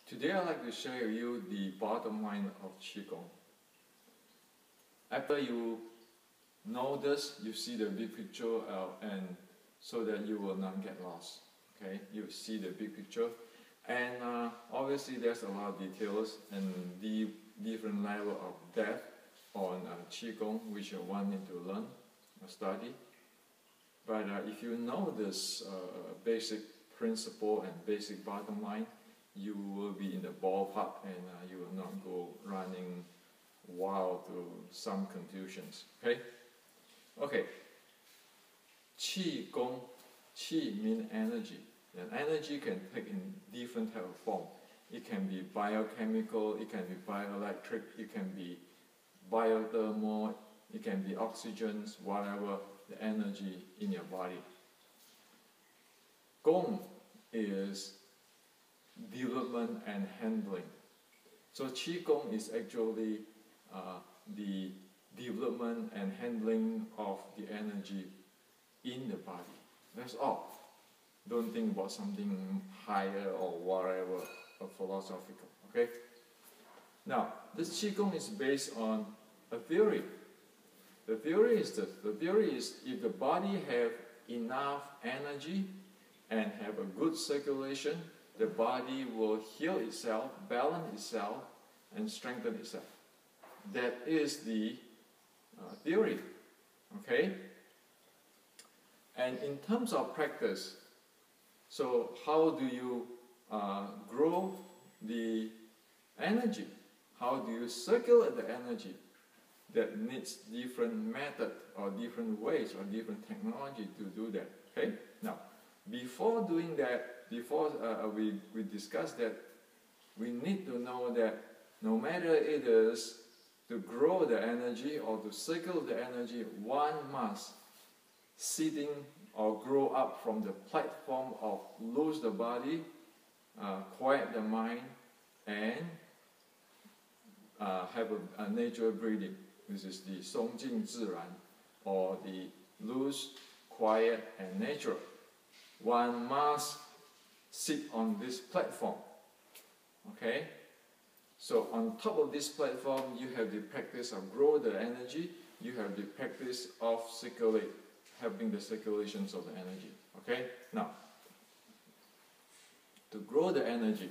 Today I'd like to share with you the bottom line of qigong. After you know this, you see the big picture, and so that you will not get lost. Okay, you see the big picture, and obviously there's a lot of details and the different level of depth on qigong which one need to learn or study. But if you know this basic principle and basic bottom line, you will be in the ballpark and you will not go running wild to some confusions. Okay? Okay. Qi Gong. Qi means energy. And energy can take in different type of form. It can be biochemical, it can be bioelectric, it can be biothermal, it can be oxygens, whatever the energy in your body. Gong is development and handling. So qigong is actually the development and handling of the energy in the body. That's all. Don't think about something higher or whatever or philosophical. Okay? Now, this qigong is based on a theory. The theory is this. The theory is if the body have enough energy and have a good circulation, the body will heal itself, balance itself, and strengthen itself. That is the theory. Okay? And in terms of practice, so how do you grow the energy? How do you circulate the energy? That needs different method or different ways or different technology to do that. Okay? Now, before doing that, before we discuss that, we need to know that no matter it is to grow the energy or to circle the energy, one must sitting or grow up from the platform of loose the body, quiet the mind, and have a natural breathing. This is the 松静自然, or the loose, quiet, and natural. One must sit on this platform. Okay? So on top of this platform, you have the practice of grow the energy. You have the practice of circulate, helping the circulations of the energy. Okay? Now, to grow the energy,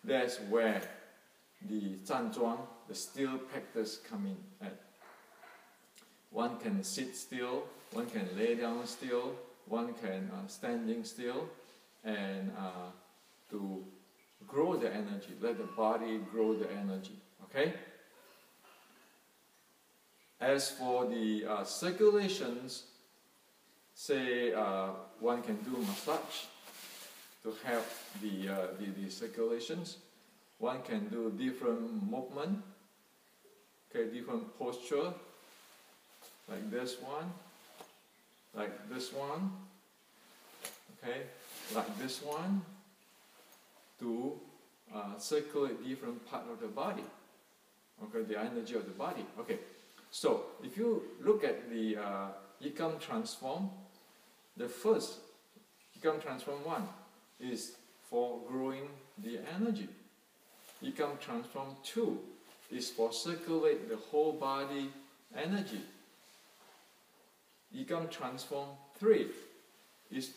that's where the 站桩, the still practice come in at. One can sit still, one can lay down still, one can standing still, and to grow the energy, let the body grow the energy. Okay? As for the circulations, say one can do massage to help the circulations. One can do different movement, okay, different posture, like this one, okay, like this one, to circulate different part of the body, okay, the energy of the body. Okay, so if you look at the qigong transform, the first qigong transform 1 is for growing the energy. Qigong transform 2 is for circulate the whole body energy. Qigong transform 3 is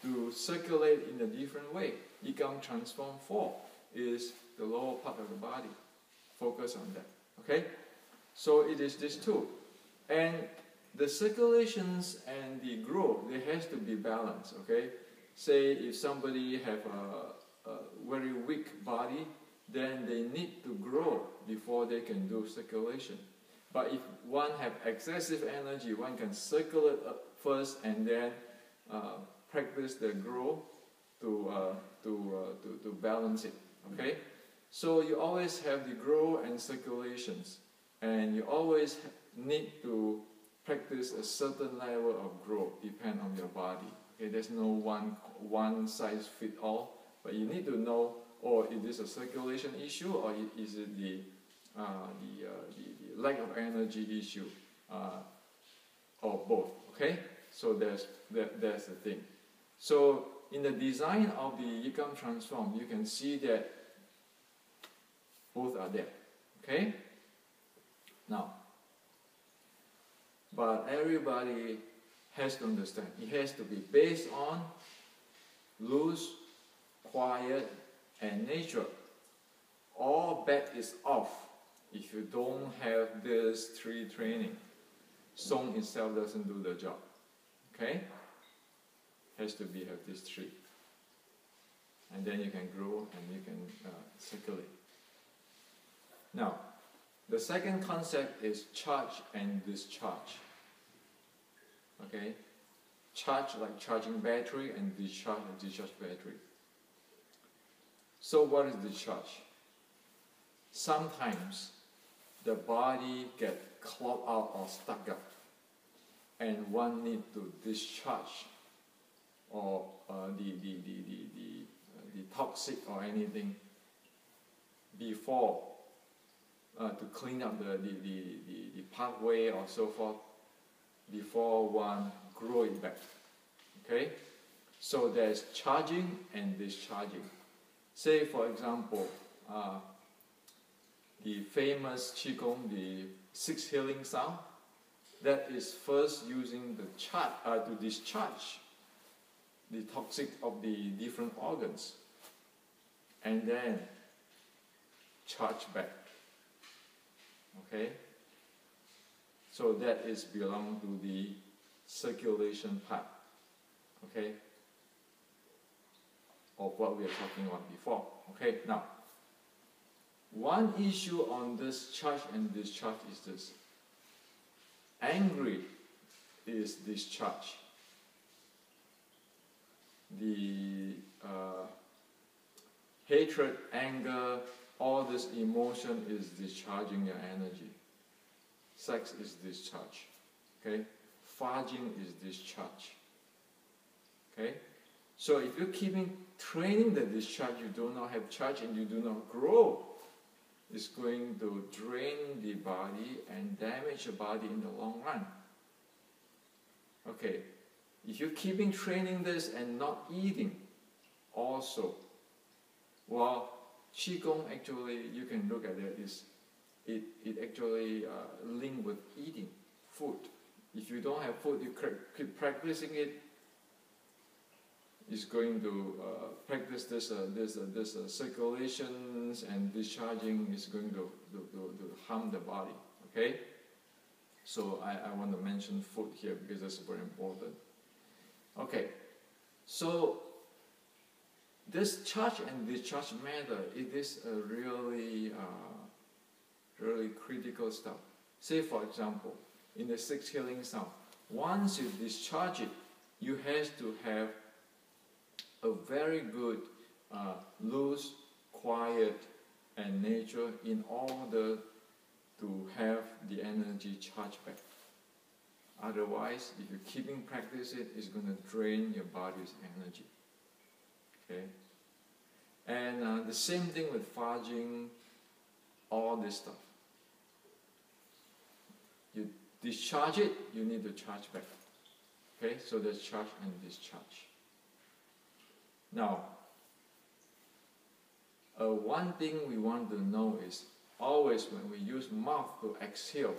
to circulate in a different way. Qigong transform 4 is the lower part of the body. Focus on that. Okay? So it is these two. And the circulations and the growth, they has to be balanced. Okay? Say if somebody have a very weak body, then they need to grow before they can do circulation. But if one have excessive energy, one can circulate first and then practice the growth to balance it. Okay, so you always have the growth and circulations, and you always need to practice a certain level of growth, depend on your body. Okay, there's no one size fit all, but you need to know, or is this a circulation issue, or is it the lack of energy issue, or both. Okay, so that's the thing. So in the design of the qigong transform, you can see that both are there. Okay? Now, but everybody has to understand, it has to be based on loose, quiet, and nature. All bet is off if you don't have this three training. Song itself doesn't do the job. Okay? Has to be have these three. And then you can grow and you can circulate. Now, the second concept is charge and discharge. Okay? Charge like charging battery, and discharge like discharge battery. So what is discharge? Sometimes the body gets clogged out or stuck up, and one need to discharge or the toxic or anything before to clean up the pathway or so forth before one grow it back. Okay? So there's charging and discharging. Say for example, the famous qigong, the 6 healing sound, that is first using the to discharge the toxic of the different organs, and then charge back. Okay? So that is belong to the circulation part. Okay? Of what we are talking about before. Okay, now, one issue on this charge and discharge is this. Angry is discharge. The hatred, anger, all this emotion is discharging your energy. Sex is discharge. Okay? Fudging is discharge. Okay? So if you're keeping training the discharge, you do not have charge and you do not grow, it's going to drain the body and damage the body in the long run. Okay, if you're keeping training this and not eating also, well, qigong actually, you can look at it, it actually linked with eating food. If you don't have food, you keep practicing it, is going to practice this circulations and discharging is going to harm the body. Okay? So I want to mention food here because that's very important. Okay, so this charge and discharge matter, it is a really critical stuff. Say for example, in the 6 healing sound, once you discharge it, you have to have a very good loose, quiet, and nature in order to have the energy charged back. Otherwise, if you're keeping practice it's going to drain your body's energy. Okay? And the same thing with fudging, all this stuff. You discharge it, you need to charge back. Okay? So there's charge and discharge. Now, one thing we want to know is always when we use mouth to exhale,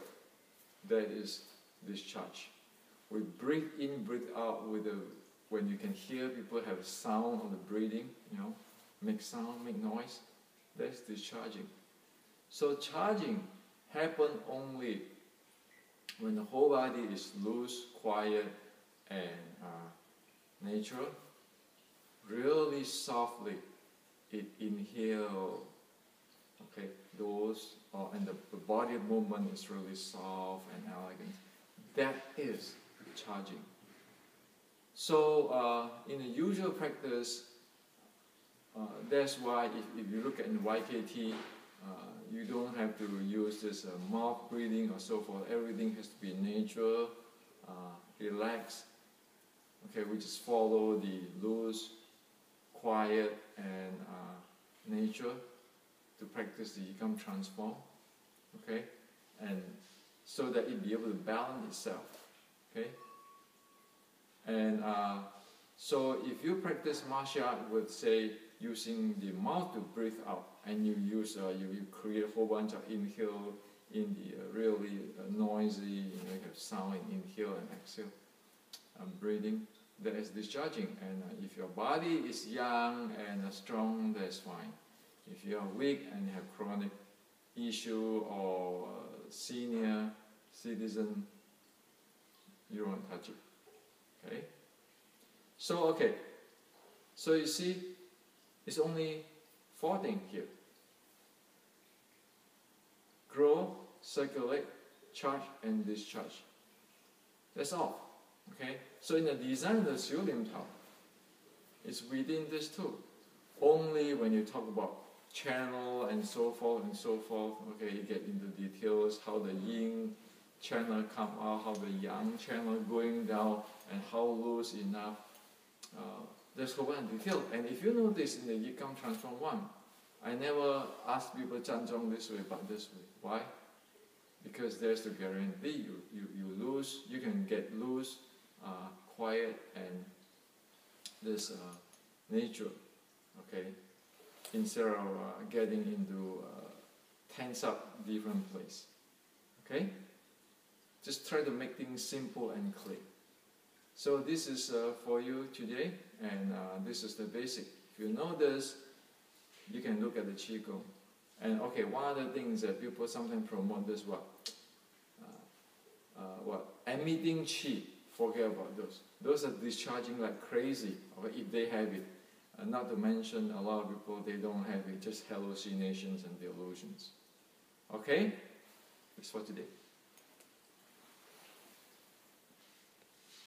that is discharge. We breathe in, breathe out with when you can hear people have a sound of the breathing, make sound, make noise, that's discharging. So charging happens only when the whole body is loose, quiet, and natural. Really softly, it inhale. Okay, those and the body movement is really soft and elegant. That is charging. So in the usual practice, that's why if you look at in YKT, you don't have to use this mouth breathing or so forth. Everything has to be natural, relaxed. Okay, we just follow the loose, quiet, and nature to practice the qigong transform. Okay, and so that it be able to balance itself. Okay, and So if you practice martial art with, say, using the mouth to breathe out, and you use you create a whole bunch of inhale in the really noisy, you have sound in inhale and exhale, breathing, that is discharging. And if your body is young and strong, that's fine. If you are weak and have chronic issue or senior citizen, you don't touch it. Okay? So you see, it's only 4 things here: grow, circulate, charge, and discharge. That's all. Okay? So in the design of the Xiu Lim Tao, it's within these 2. Only when you talk about channel and so forth, okay, you get into details, how the yin channel come out, how the yang channel going down, and how loose enough. There's whole bunch of detail. And if you notice in the qigong transform 1, I never ask people Zhanzhong this way, but this way. Why? Because there's the guarantee you can get loose, quiet, and this nature, okay, instead of getting into tense up different place. Okay? Just try to make things simple and clear. So this is for you today, and this is the basic. If you know this, you can look at the qigong. And okay, one other thing is that people sometimes promote this emitting qi. Forget about those. Those are discharging like crazy, okay, if they have it. Not to mention a lot of people, they don't have it, just hallucinations and delusions. Okay? That's for today.